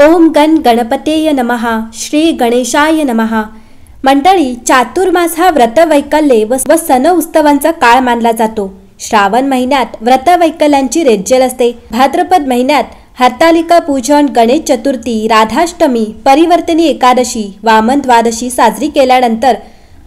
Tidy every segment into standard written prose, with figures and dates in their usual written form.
ओम गण गणपतेय नमः. श्री गणेशाय नमः. मंडळी, चातुर्मास हा व्रतवैकल्ये व सण उत्सवांचा काळ मानला जातो. श्रावण महिन्यात व्रतवैकल्यांची रेलचेल असते. भाद्रपद महिन्यात हरतालिका पूजन, गणेश चतुर्थी, राधाष्टमी, परिवर्तनी एकादशी, वामन द्वादशी साजरी केल्यानंतर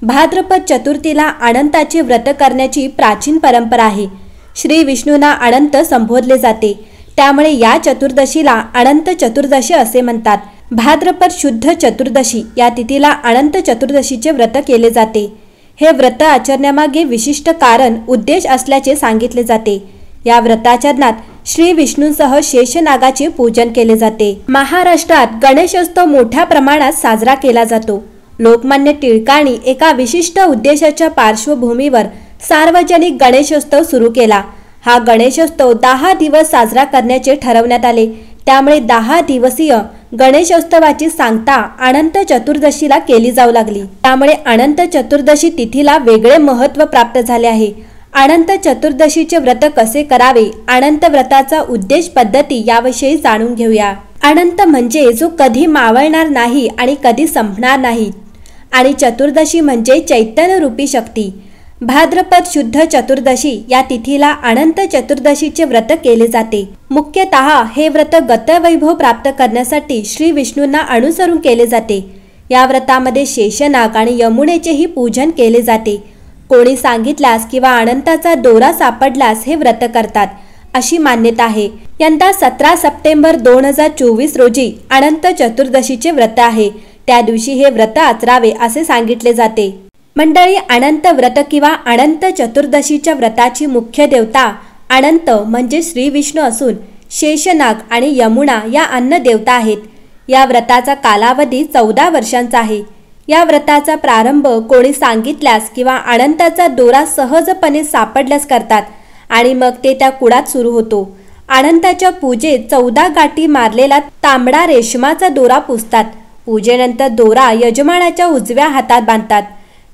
भाद्रपद चतुर्थीला अनंताचे व्रत करण्याची प्राचीन परंपरा आहे. श्री विष्णूंना अनंत संबोधले जाते, त्यामुळे या चतुर्दशीला अनंत चतुर्दशी असे म्हणतात. भाद्रपद शुद्ध चतुर्दशी या तिथीला अनंत चतुर्दशीचे व्रत केले जाते. हे व्रत आचरण्यामागे विशिष्ट कारण, उद्देश असल्याचे सांगितले जाते. या व्रताचरणात श्री विष्णूंसह शेषनागाचे पूजन केले जाते. महाराष्ट्रात गणेशोत्सव मोठ्या प्रमाणात साजरा केला जातो. लोकमान्य टिळकांनी एका विशिष्ट उद्देशाच्या पार्श्वभूमीवर सार्वजनिक गणेशोत्सव सुरू केला. हा गणेशोत्सव 10 दिवस साजरा करण्याचे ठरवण्यात आले. त्यामुळे 10 दिवसीय गणेशोत्सवाची सांगता अनंत चतुर्दशीला केली जाऊ लागली. त्यामुळे अनंत चतुर्दशी तिथीला वेगळे महत्त्व प्राप्त झाले आहे. अनंत चतुर्दशीचे व्रत कसे करावे, अनंत व्रताचा उद्देश, पद्धती याविषयी जाणून घेऊया. अनंत म्हणजे जो कधी मावळणार नाही आणि कधी संपणार नाही, आणि चतुर्दशी म्हणजे चैतन्य रूपी शक्ती. भाद्रपद शुद्ध चतुर्दशी या तिथीला अनंत चतुर्दशीचे व्रत केले जाते. मुख्यतः हे व्रत गतवैभव प्राप्त करण्यासाठी श्री विष्णूंना अनुसरून केले जाते. या व्रतामध्ये शेषनाग आणि यमुनेचेही पूजन केले जाते. कोणी सांगितल्यास किंवा अनंताचा दोरा सापडल्यास हे व्रत करतात, अशी मान्यता आहे. यंदा 17 सप्टेंबर 2024 रोजी अनंत चतुर्दशीचे व्रत आहे. त्या दिवशी हे व्रत आचरावे असे सांगितले जाते. मंडळी, अनंत व्रत किंवा अनंत चतुर्दशीच्या व्रताची मुख्य देवता अनंत म्हणजे श्री विष्णू असून शेषनाग आणि यमुना या अन्य देवता आहेत. या व्रताचा कालावधी 14 वर्षांचा आहे. या व्रताचा प्रारंभ कोणी सांगितल्यास किंवा अनंताचा दोरा सहजपणे सापडल्यास करतात आणि मग ते त्या कुडात सुरू होतो. अनंताच्या पूजेत 14 गाठी मारलेला तांबडा रेशमाचा दोरा पुसतात. पूजेनंतर दोरा यजमानाच्या उजव्या हातात बांधतात.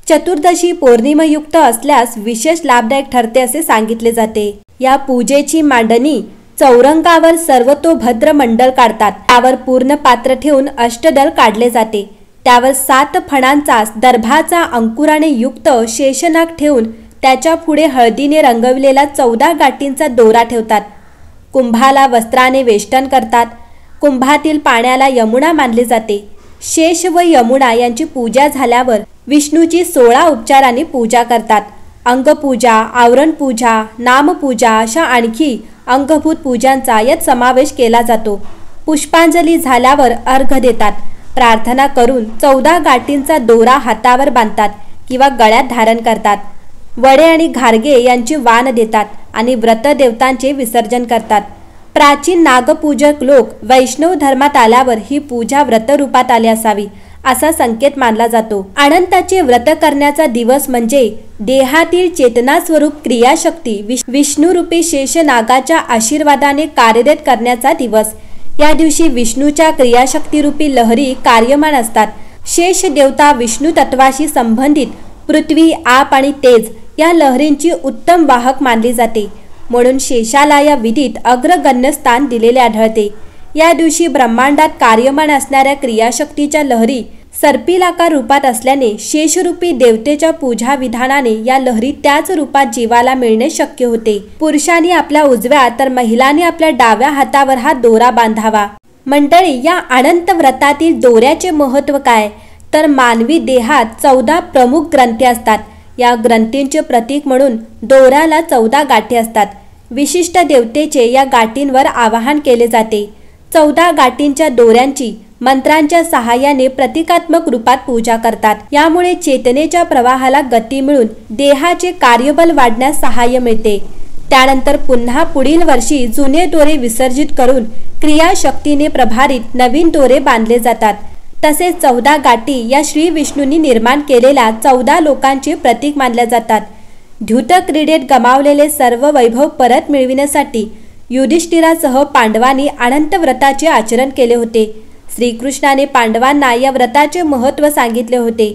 चतुर्दशी पौर्णिमायुक्त असल्यास विशेष लाभदायक ठरते असे सांगितले जाते. या पूजेची मांडणी चौरंगावर सर्वतोभद्र मंडल काढतात. त्यावर पूर्ण पात्र ठेवून अष्टदल काढले जाते. त्यावर 7 फणांचा दर्भाचा अंकुराने युक्त शेषनाग ठेवून त्याच्या पुढे हळदीने रंगविलेला 14 गाठींचा दोरा ठेवतात. कुंभाला वस्त्राने वेष्टन करतात. कुंभातील पाण्याला यमुना मानले जाते. शेष व यमुना यांची पूजा झाल्यावर विष्णूची 16 उपचारांनी पूजा करतात. अंगपूजा, आवरण पूजा, नामपूजा अशा आणखी अंगभूत पूजांचा यात समावेश केला जातो. पुष्पांजली झाल्यावर अर्घ देतात. प्रार्थना करून 14 गाठींचा दोरा हातावर बांधतात किंवा गळ्यात धारण करतात. वडे आणि घारगे यांची वाण देतात आणि व्रतदेवतांचे विसर्जन करतात. प्राचीन नागपूजक लोक वैष्णव धर्मात आल्यावर ही पूजा व्रतरूपात आली असावी असा संकेत मानला जातो. अनंताचे व्रत करण्याचा दिवस म्हणजे देहातील चेतना स्वरूप क्रियाशक्ती विष्णुरूपी शेषनागाच्या आशीर्वादाने कार्यरत करण्याचा दिवस. या दिवशी विष्णूच्या क्रियाशक्तीरूपी लहरी कार्यमान असतात. शेष देवता विष्णू तत्वाशी संबंधित पृथ्वी, आप आणि तेज या लहरींची उत्तम वाहक मानली जाते. म्हणून शेषाला या विधीत अग्रगण्य स्थान दिलेले आढळते. या दिवशी ब्रह्मांडात कार्यमान असणाऱ्या क्रियाशक्तीच्या लहरी सर्पिलाकार रूपात असल्याने शेषरूपी देवतेच्या पूजा विधानाने या लहरी त्याच रूपात जीवाला मिळणे शक्य होते. पुरुषांनी आपल्या उजव्या तर महिलांनी आपल्या डाव्या हातावर हा दोरा बांधावा. मंडळी, या अनंत व्रतातील दोऱ्याचे महत्त्व काय, तर मानवी देहात 14 प्रमुख ग्रंथी असतात. या ग्रंथींचे प्रतीक म्हणून दोऱ्याला 14 गाठी असतात. विशिष्ट देवतेचे या गाठींवर आवाहन केले जाते. 14 गाठींच्या दोऱ्यांची मंत्रांच्या सहाय्याने प्रतिकात्मक रूपात पूजा करतात. यामुळे चेतनेच्या प्रवाहाला गती मिळून देहाचे कार्यबल वाढण्यास सहाय्य मिळते. त्यानंतर पुन्हा पुढील वर्षी जुने दोरे विसर्जित करून क्रियाशक्तीने प्रभारित नवीन दोरे बांधले जातात. तसेच 14 गाठी या श्री विष्णूंनी निर्माण केलेल्या 14 लोकांचे प्रतीक मानल्या जातात. द्यूत क्रीडेत गमावलेले सर्व वैभव परत मिळविण्यासाठी युधिष्ठिरासह पांडवांनी अनंत व्रताचे आचरण केले होते. श्रीकृष्णाने पांडवांना या व्रताचे महत्त्व सांगितले होते.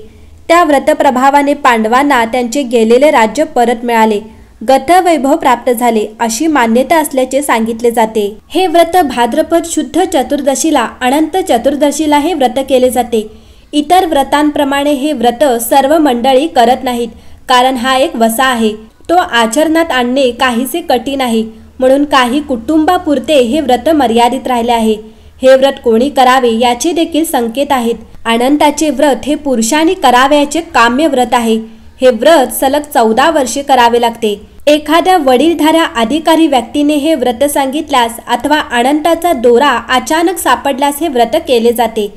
त्या व्रतप्रभावाने पांडवांना त्यांचे गेलेले राज्य परत मिळाले. गतवैभव प्राप्त झाले अशी मान्यता असल्याचे सांगितले जाते। हे व्रत भाद्रपद शुद्ध चतुर्दशीला अनंत चतुर्दशीला हे व्रत केले जाते। इतर व्रतांप्रमाणे हे व्रत सर्व मंडळी करत नाहीत, कारण हा एक वसा आहे, तो आचरणात आणणे काहीसे कठीण आहे, म्हणून काही कुटुंबापुरते हे व्रत मर्यादित राहिले आहे। हे व्रत कोणी करावे याचे देखील संकेत आहेत। अनंताचे व्रत हे पुरुषांनी करावयाचे काम्य व्रत आहे। हे व्रत सलग 14 वर्षे करावे लागते। एखाद्या वडीलधाऱ्या अधिकारी व्यक्तीने हे व्रत सांगितल्यास अथवा अनंताचा दोरा अचानक सापडल्यास हे व्रत केले जाते।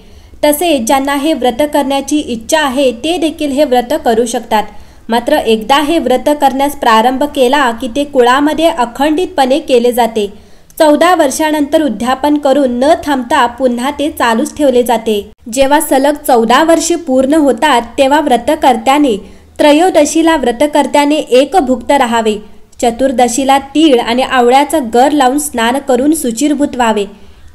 तसेच ज्यांना हे व्रत करण्याची इच्छा आहे ते देखील हे व्रत करू शकतात। मात्र एकदा हे व्रत करण्यास प्रारंभ केला की ते कुळामध्ये अखंडितपणे केले जाते। 14 वर्षानंतर उद्यापन करून न थांबता पुन्हा ते चालूच ठेवले जाते। जेव्हा सलग 14 वर्षे पूर्ण होतात तेव्हा व्रतकर्त्याने त्रयोदशीला व्रतकर्त्याने एकभुक्त राहावे। चतुर्दशीला तीळ आणि आवळ्याचा गर लावून स्नान करून शुचिर्भूत व्हावे।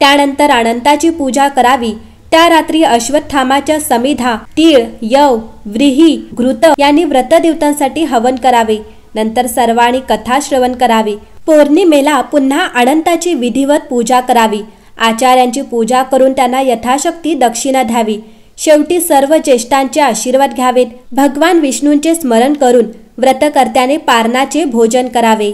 त्यानंतर अनंताची पूजा करावी। त्या रात्री अश्वत्थामाच्या समिधा, तीळ, यव, व्रीही, घृत यांनी व्रतदेवतांसाठी हवन करावे। नंतर सर्वांनी कथा श्रवण करावे। पौर्णिमेला पुन्हा अनंताची विधिवत पूजा करावी। आचार्यांची पूजा करून त्यांना यथाशक्ती दक्षिणा द्यावी। शेवटी सर्व ज्येष्ठांचे आशीर्वाद घ्यावेत। भगवान विष्णूंचे स्मरण करून व्रतकर्त्याने पारणाचे भोजन करावे।